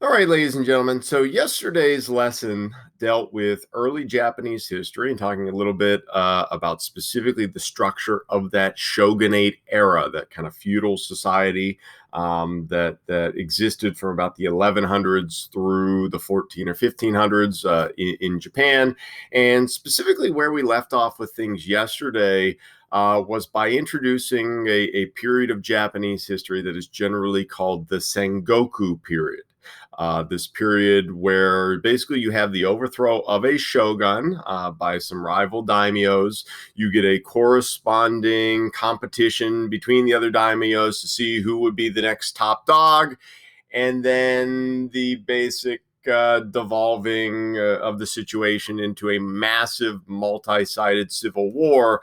All right, ladies and gentlemen. So yesterday's lesson dealt with early Japanese history and talking a little bit about specifically the structure of that shogunate era, that kind of feudal society that existed from about the 1100s through the 14 or 1500s in Japan. And specifically where we left off with things yesterday was by introducing a period of Japanese history that is generally called the Sengoku period. This period where basically you have the overthrow of a shogun by some rival daimyos. You get a corresponding competition between the other daimyos to see who would be the next top dog. And then the basic devolving of the situation into a massive multi-sided civil war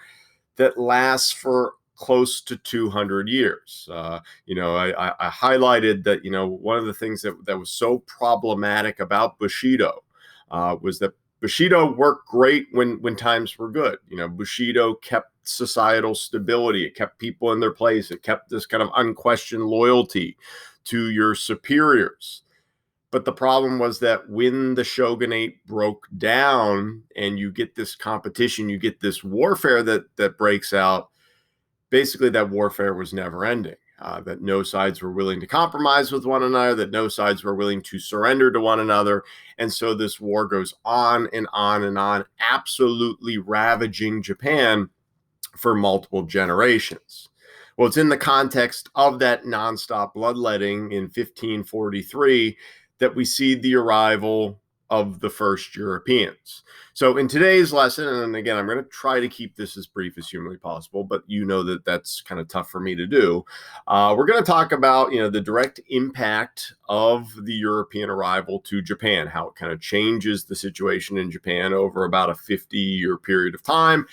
that lasts for close to 200 years. I highlighted that, one of the things that was so problematic about Bushido was that Bushido worked great when times were good. Bushido kept societal stability. It kept people in their place. It kept this kind of unquestioned loyalty to your superiors. But the problem was that when the shogunate broke down and you get this competition, you get this warfare that breaks out, basically that warfare was never ending. That no sides were willing to compromise with one another, that no sides were willing to surrender to one another. And so this war goes on and on and on, absolutely ravaging Japan for multiple generations. Well, it's in the context of that nonstop bloodletting in 1543 that we see the arrival of the first Europeans. So in today's lesson, and again, I'm going to try to keep this as brief as humanly possible, but you know that that's kind of tough for me to do. We're going to talk about, the direct impact of the European arrival to Japan, how it kind of changes the situation in Japan over about a 50-year period of time.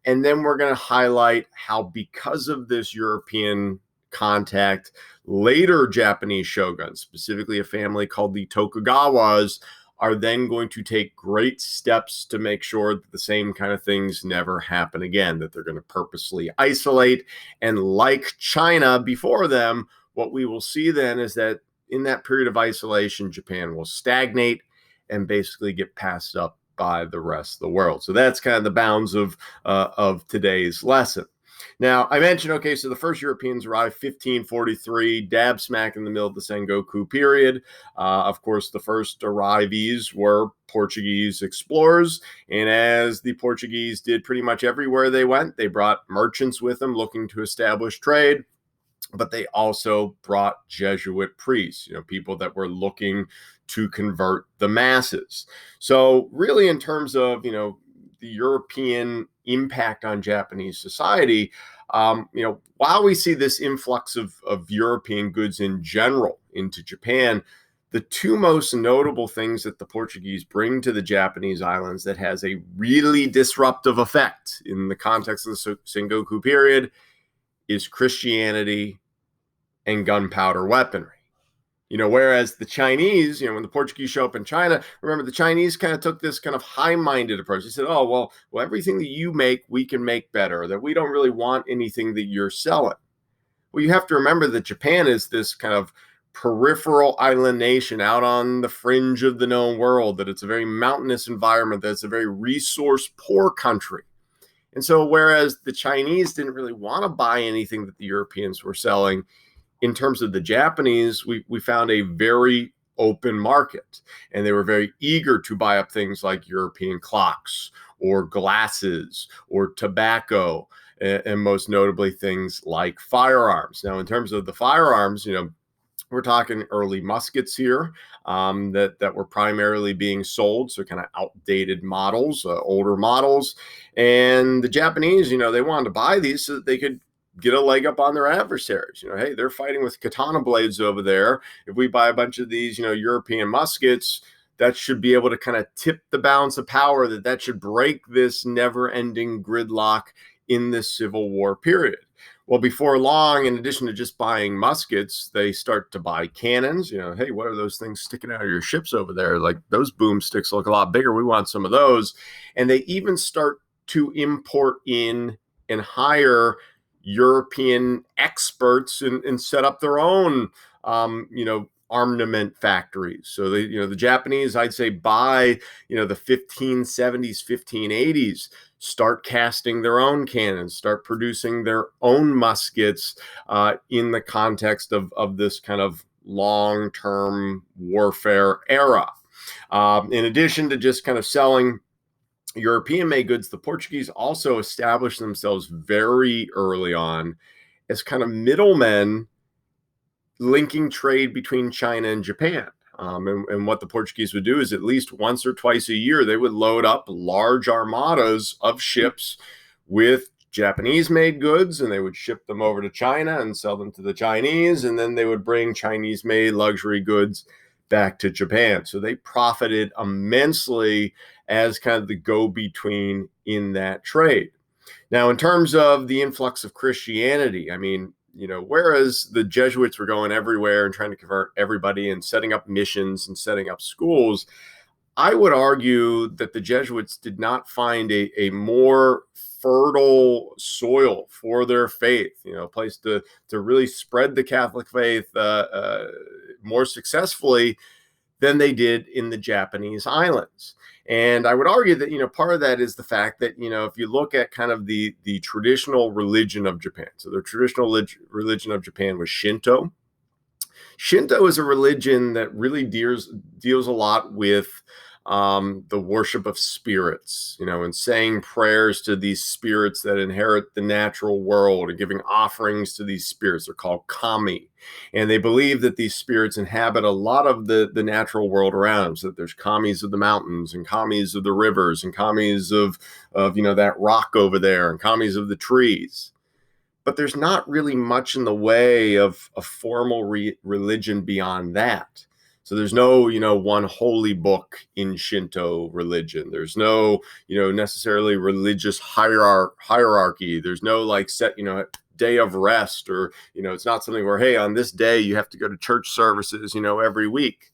And then we're going to highlight how, because of this European contact, later Japanese shoguns, specifically a family called the Tokugawas, are then going to take great steps to make sure that the same kind of things never happen again, that they're going to purposely isolate. And like China before them, what we will see then is that in that period of isolation, Japan will stagnate and basically get passed up by the rest of the world. So that's kind of the bounds of today's lesson. Now, I mentioned, okay, so the first Europeans arrived 1543, dab smack in the middle of the Sengoku period. Of course, the first arrivees were Portuguese explorers. And as the Portuguese did pretty much everywhere they went, they brought merchants with them looking to establish trade. But they also brought Jesuit priests, people that were looking to convert the masses. So really, in terms of, the European impact on Japanese society, while we see this influx of European goods in general into Japan, the two most notable things that the Portuguese bring to the Japanese islands that has a really disruptive effect in the context of the Sengoku period is Christianity and gunpowder weaponry. Whereas the Chinese, when the Portuguese show up in China, remember the Chinese kind of took this kind of high-minded approach. They said, oh, well, everything that you make, we can make better, that we don't really want anything that you're selling. Well, you have to remember that Japan is this kind of peripheral island nation out on the fringe of the known world, that it's a very mountainous environment, that it's a very resource-poor country. And so whereas the Chinese didn't really want to buy anything that the Europeans were selling, in terms of the Japanese, we found a very open market, and they were very eager to buy up things like European clocks or glasses or tobacco, and most notably things like firearms. Now, in terms of the firearms, we're talking early muskets here that were primarily being sold, so kind of outdated models, older models. And the Japanese, they wanted to buy these so that they could get a leg up on their adversaries. Hey, they're fighting with katana blades over there. If we buy a bunch of these, European muskets, that should be able to kind of tip the balance of power, that should break this never-ending gridlock in this Civil War period. Well, before long, in addition to just buying muskets, they start to buy cannons. Hey, what are those things sticking out of your ships over there? Like, those boomsticks look a lot bigger. We want some of those. And they even start to import in and hire European experts and set up their own, armament factories. So the Japanese, I'd say by, the 1570s, 1580s, start casting their own cannons, start producing their own muskets in the context of this kind of long-term warfare era. In addition to just kind of selling European-made goods, the Portuguese also established themselves very early on as kind of middlemen linking trade between China and Japan. And what the Portuguese would do is at least once or twice a year, they would load up large armadas of ships with Japanese-made goods, and they would ship them over to China and sell them to the Chinese, and then they would bring Chinese-made luxury goods back to Japan. So they profited immensely as kind of the go-between in that trade. Now, in terms of the influx of Christianity, I mean, whereas the Jesuits were going everywhere and trying to convert everybody and setting up missions and setting up schools, I would argue that the Jesuits did not find a more fertile soil for their faith, a place to really spread the Catholic faith more successfully than they did in the Japanese islands. And I would argue that, part of that is the fact that, if you look at kind of the traditional religion of Japan, so the traditional religion of Japan was Shinto. Shinto is a religion that really deals a lot with the worship of spirits, and saying prayers to these spirits that inherit the natural world and giving offerings to these spirits. They're called kami. And they believe that these spirits inhabit a lot of the natural world around them. So that there's kamis of the mountains and kamis of the rivers and kamis of that rock over there and kamis of the trees. But there's not really much in the way of a formal religion beyond that. So there's no, one holy book in Shinto religion. There's no, necessarily religious hierarchy. There's no set, day of rest, or, it's not something where, hey, on this day you have to go to church services, every week.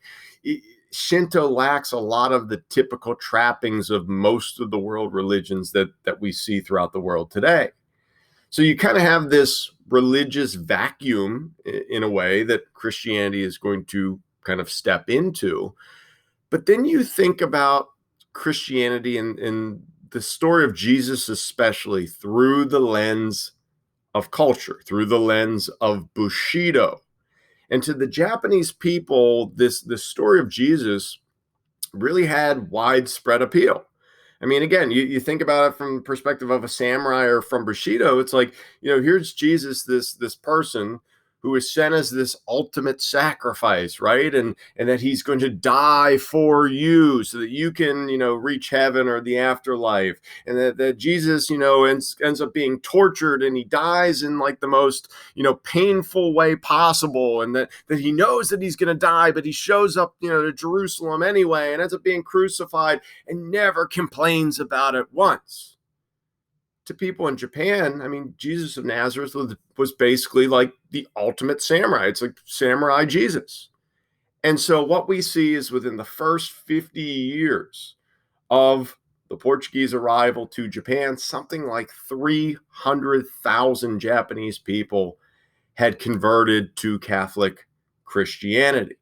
Shinto lacks a lot of the typical trappings of most of the world religions that we see throughout the world today. So you kind of have this religious vacuum in a way that Christianity is going to kind of step into. But then you think about Christianity and the story of Jesus, especially through the lens of culture, through the lens of Bushido. And to the Japanese people, this story of Jesus really had widespread appeal. I mean, again, you think about it from the perspective of a samurai or from Bushido. It's like, here's Jesus, this person who is sent as this ultimate sacrifice, right? And that he's going to die for you so that you can, reach heaven or the afterlife. And that Jesus, ends up being tortured and he dies in the most, painful way possible. And that he knows that he's going to die, but he shows up, to Jerusalem anyway and ends up being crucified and never complains about it once. To people in Japan, I mean, Jesus of Nazareth was basically like the ultimate samurai. It's like samurai Jesus. And so what we see is within the first 50 years of the Portuguese arrival to Japan, something like 300,000 Japanese people had converted to Catholic Christianity.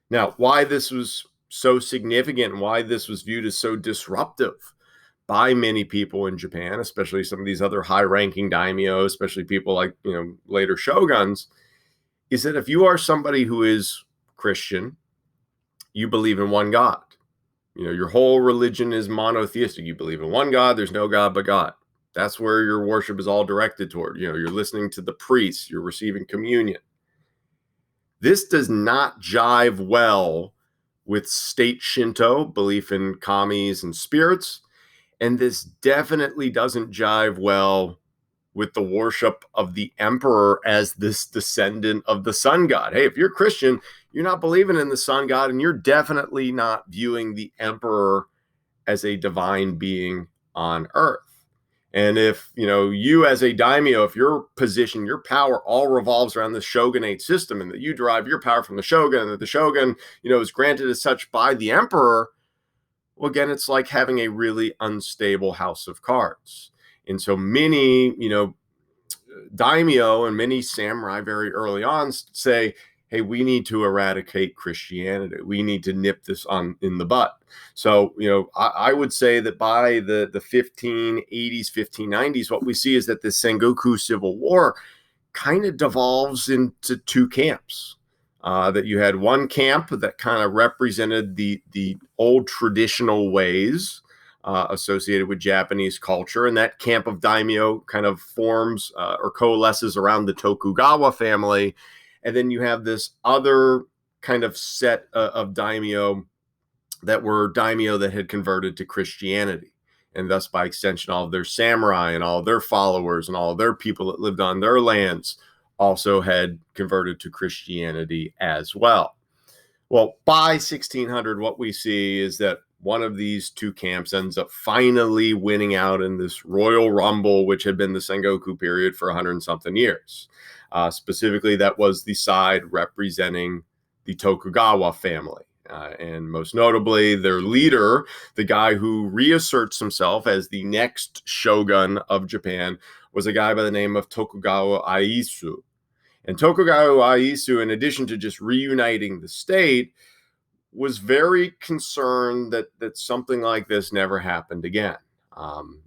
Now, why this was so significant and why this was viewed as so disruptive by many people in Japan, especially some of these other high-ranking daimyo, especially people like, later shoguns, is that if you are somebody who is Christian, you believe in one God. Your whole religion is monotheistic. You believe in one God. There's no God but God. That's where your worship is all directed toward. You're listening to the priests. You're receiving communion. This does not jive well with state Shinto, belief in kamis and spirits. And this definitely doesn't jive well with the worship of the emperor as this descendant of the sun god. Hey, if you're Christian, you're not believing in the sun god, and you're definitely not viewing the emperor as a divine being on earth. And if, you as a daimyo, if your position, your power all revolves around the shogunate system and that you derive your power from the shogun and that the shogun, is granted as such by the emperor, well, again, it's like having a really unstable house of cards. And so many, daimyo and many samurai very early on say, hey, we need to eradicate Christianity. We need to nip this in the butt. So, I would say that by the 1580s, 1590s, what we see is that the Sengoku Civil War kind of devolves into two camps. That you had one camp that kind of represented the old traditional ways associated with Japanese culture, and that camp of daimyo kind of forms or coalesces around the Tokugawa family. And then you have this other kind of set of daimyo that had converted to Christianity, and thus by extension all of their samurai and all of their followers and all of their people that lived on their lands also had converted to Christianity as well. Well, by 1600, what we see is that one of these two camps ends up finally winning out in this royal rumble, which had been the Sengoku period for 100 and something years. Specifically, that was the side representing the Tokugawa family. And most notably, their leader, the guy who reasserts himself as the next shogun of Japan, was a guy by the name of Tokugawa Ieyasu. And Tokugawa Ieyasu, in addition to just reuniting the state, was very concerned that something like this never happened again.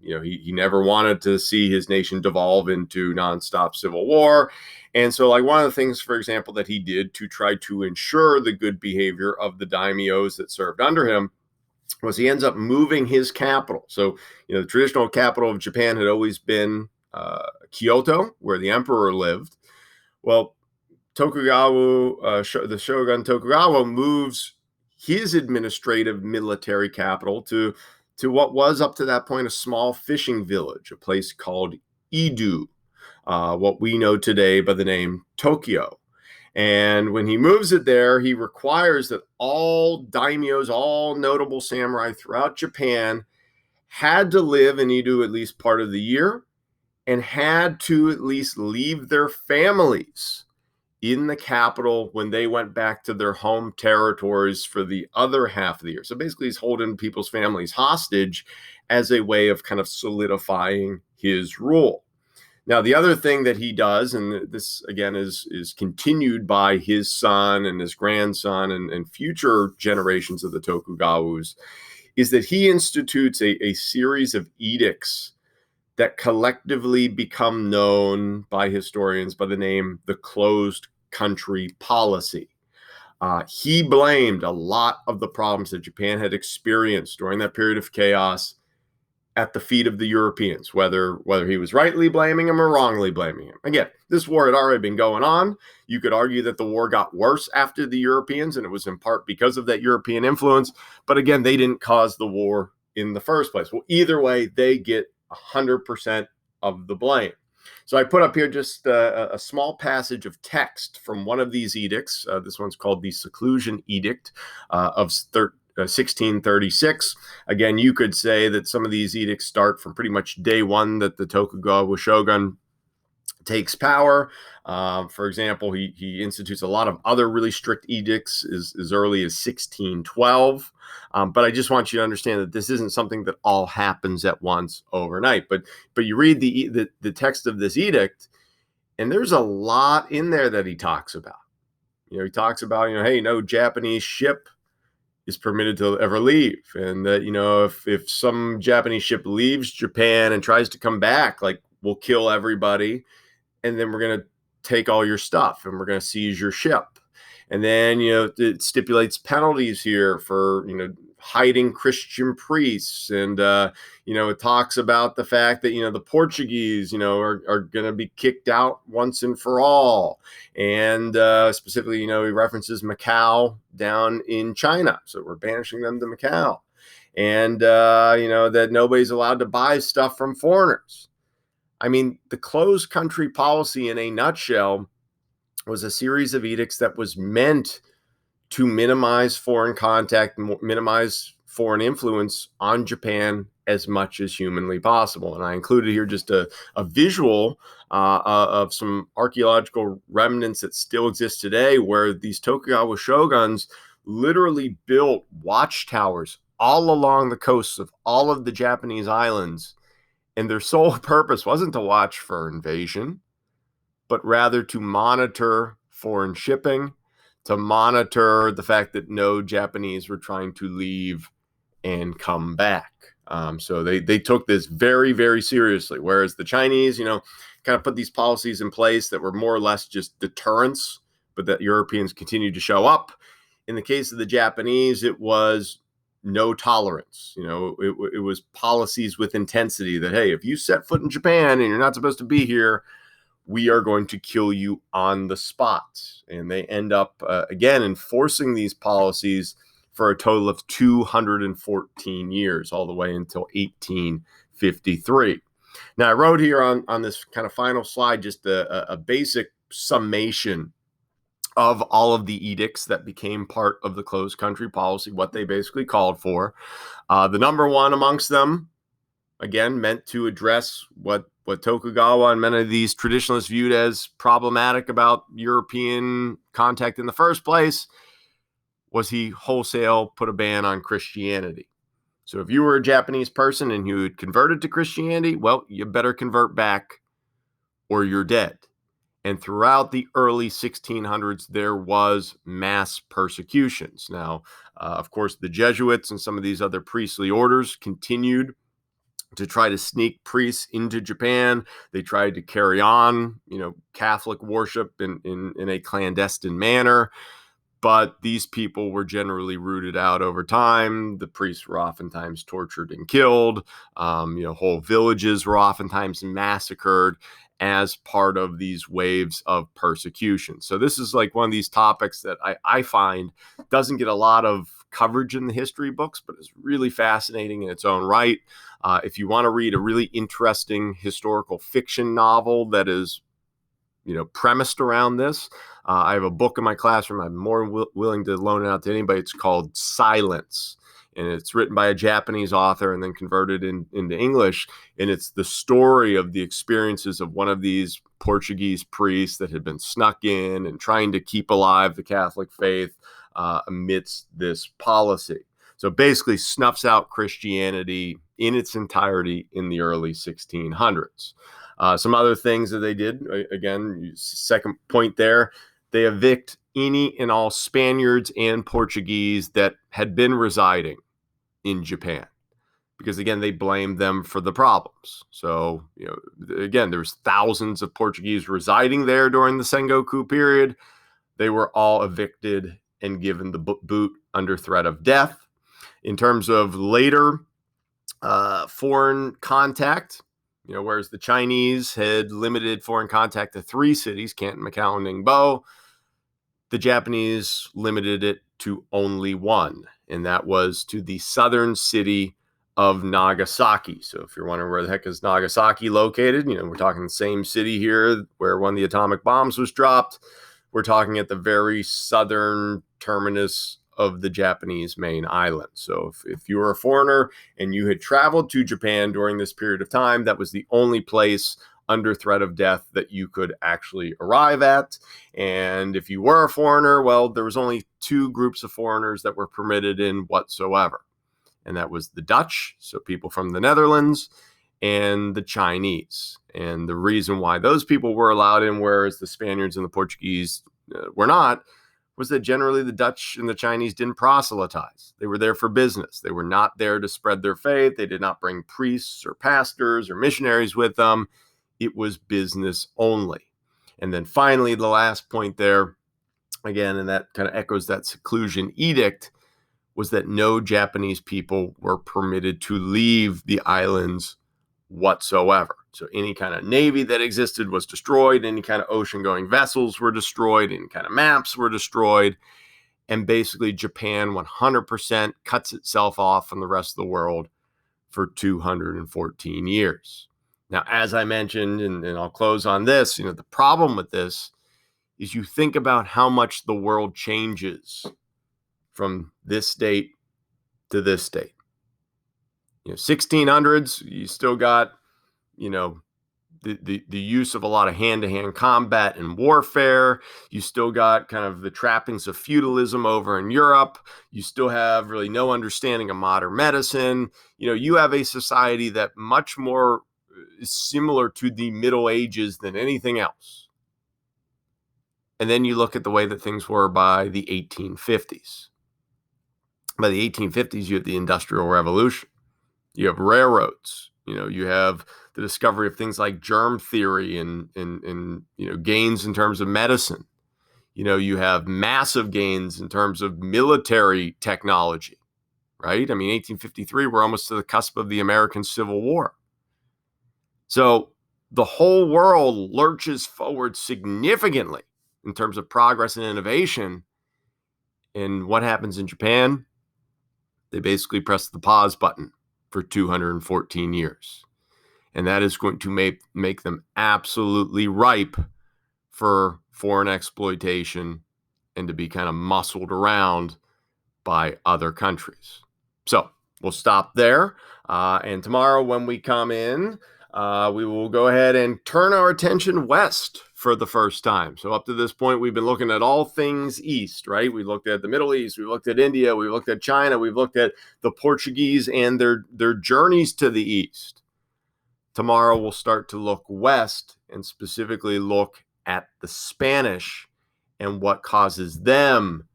He never wanted to see his nation devolve into nonstop civil war. And so, like, one of the things, for example, that he did to try to ensure the good behavior of the daimyos that served under him was he ends up moving his capital. So, the traditional capital of Japan had always been Kyoto, where the emperor lived. Well, the shogun Tokugawa moves his administrative military capital to what was up to that point a small fishing village, a place called Edo, what we know today by the name Tokyo. And when he moves it there, he requires that all daimyos, all notable samurai throughout Japan, had to live in Edo at least part of the year and had to at least leave their families in the capital when they went back to their home territories for the other half of the year. So basically, he's holding people's families hostage as a way of kind of solidifying his rule. Now, the other thing that he does, and this again is continued by his son and his grandson and future generations of the Tokugawas, is that he institutes a series of edicts that collectively become known by historians by the name the closed country policy. He blamed a lot of the problems that Japan had experienced during that period of chaos at the feet of the Europeans, whether he was rightly blaming him or wrongly blaming him. Again, this war had already been going on. You could argue that the war got worse after the Europeans, and it was in part because of that European influence. But again, they didn't cause the war in the first place. Well, either way, they get 100% of the blame. So I put up here just a small passage of text from one of these edicts. This one's called the Seclusion Edict of 1636. Again, you could say that some of these edicts start from pretty much day one that the Tokugawa shogun takes power. For example, he institutes a lot of other really strict edicts as early as 1612. But I just want you to understand that this isn't something that all happens at once overnight. But you read the text of this edict, and there's a lot in there that he talks about. He talks about, hey, no Japanese ship is permitted to ever leave, and that if some Japanese ship leaves Japan and tries to come back, like, we'll kill everybody, and then we're going to take all your stuff and we're going to seize your ship. And then it stipulates penalties here for hiding Christian priests, and it talks about the fact that the Portuguese are going to be kicked out once and for all, and specifically he references Macau down in China, so we're banishing them to Macau, and that nobody's allowed to buy stuff from foreigners. I mean, the closed country policy in a nutshell was a series of edicts that was meant to minimize foreign contact, minimize foreign influence on Japan as much as humanly possible. And I included here just a visual of some archaeological remnants that still exist today, where these Tokugawa shoguns literally built watchtowers all along the coasts of all of the Japanese islands. And their sole purpose wasn't to watch for invasion, but rather to monitor foreign shipping, to monitor the fact that no Japanese were trying to leave and come back. So they took this very, very seriously, whereas the Chinese, kind of put these policies in place that were more or less just deterrence, but that Europeans continued to show up. In the case of the Japanese, it was no tolerance. It was policies with intensity that, hey, if you set foot in Japan and you're not supposed to be here, we are going to kill you on the spot. And they end up, again, enforcing these policies for a total of 214 years, all the way until 1853. Now, I wrote here on this kind of final slide just a basic summation of all of the edicts that became part of the closed country policy, what they basically called for. The number one amongst them, again, meant to address what Tokugawa and many of these traditionalists viewed as problematic about European contact in the first place, was he wholesale put a ban on Christianity. So if you were a Japanese person and you had converted to Christianity, well, you better convert back or you're dead. And throughout the early 1600s, there was mass persecutions. Now, of course, the Jesuits and some of these other priestly orders continued to try to sneak priests into Japan. They tried to carry on, Catholic worship in a clandestine manner. But these people were generally rooted out over time. The priests were oftentimes tortured and killed. Whole villages were oftentimes massacred as part of these waves of persecution. So this is like one of these topics that I find doesn't get a lot of coverage in the history books, but is really fascinating in its own right. If you want to read a really interesting historical fiction novel that is premised around this, I have a book in my classroom. I'm more willing to loan it out to anybody. It's called Silence, and it's written by a Japanese author and then converted into English. And it's the story of the experiences of one of these Portuguese priests that had been snuck in and trying to keep alive the Catholic faith amidst this policy. So basically snuffs out Christianity in its entirety in the early 1600s. Some other things that they did, again, second point there, they evict any and all Spaniards and Portuguese that had been residing in Japan, because, again, they blamed them for the problems. So, again, there's thousands of Portuguese residing there during the Sengoku period. They were all evicted and given the boot under threat of death. In terms of later foreign contact, whereas the Chinese had limited foreign contact to 3 cities, Canton, Macau, and Ningbo, the Japanese limited it to only 1, and that was to the southern city of Nagasaki. So if you're wondering where the heck is Nagasaki located, we're talking the same city here where one of the atomic bombs was dropped. We're talking at the very southern terminus of the Japanese main island. So if you were a foreigner and you had traveled to Japan during this period of time, that was the only place under threat of death that you could actually arrive at. And if you were a foreigner, well, there was only 2 groups of foreigners that were permitted in whatsoever. And that was the Dutch, so people from the Netherlands, and the Chinese. And the reason why those people were allowed in, whereas the Spaniards and the Portuguese were not, was that generally the Dutch and the Chinese didn't proselytize. They were there for business. They were not there to spread their faith. They did not bring priests or pastors or missionaries with them. It was business only. And then finally, the last point there, again, and that kind of echoes that seclusion edict, was that no Japanese people were permitted to leave the islands whatsoever. So any kind of navy that existed was destroyed. Any kind of ocean-going vessels were destroyed. Any kind of maps were destroyed. And basically, Japan 100% cuts itself off from the rest of the world for 214 years. Now, as I mentioned, and I'll close on this, the problem with this is you think about how much the world changes from this date to this date. 1600s, you still got, the use of a lot of hand-to-hand combat and warfare. You still got kind of the trappings of feudalism over in Europe. You still have really no understanding of modern medicine. You have a society that much more is similar to the Middle Ages than anything else. And then you look at the way that things were by the 1850s. By the 1850s, you have the Industrial Revolution. You have railroads. You have the discovery of things like germ theory and gains in terms of medicine. You have massive gains in terms of military technology, right? I mean, 1853, we're almost to the cusp of the American Civil War. So the whole world lurches forward significantly in terms of progress and innovation. And what happens in Japan? They basically press the pause button for 214 years. And that is going to make them absolutely ripe for foreign exploitation and to be kind of muscled around by other countries. So we'll stop there. And tomorrow when we come in, we will go ahead and turn our attention west for the first time. So up to this point, we've been looking at all things east, right? We looked at the Middle East, we looked at India, we looked at China, we've looked at the Portuguese and their journeys to the east. Tomorrow we'll start to look west and specifically look at the Spanish and what causes them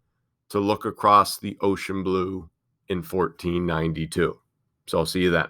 to look across the ocean blue in 1492. So I'll see you then.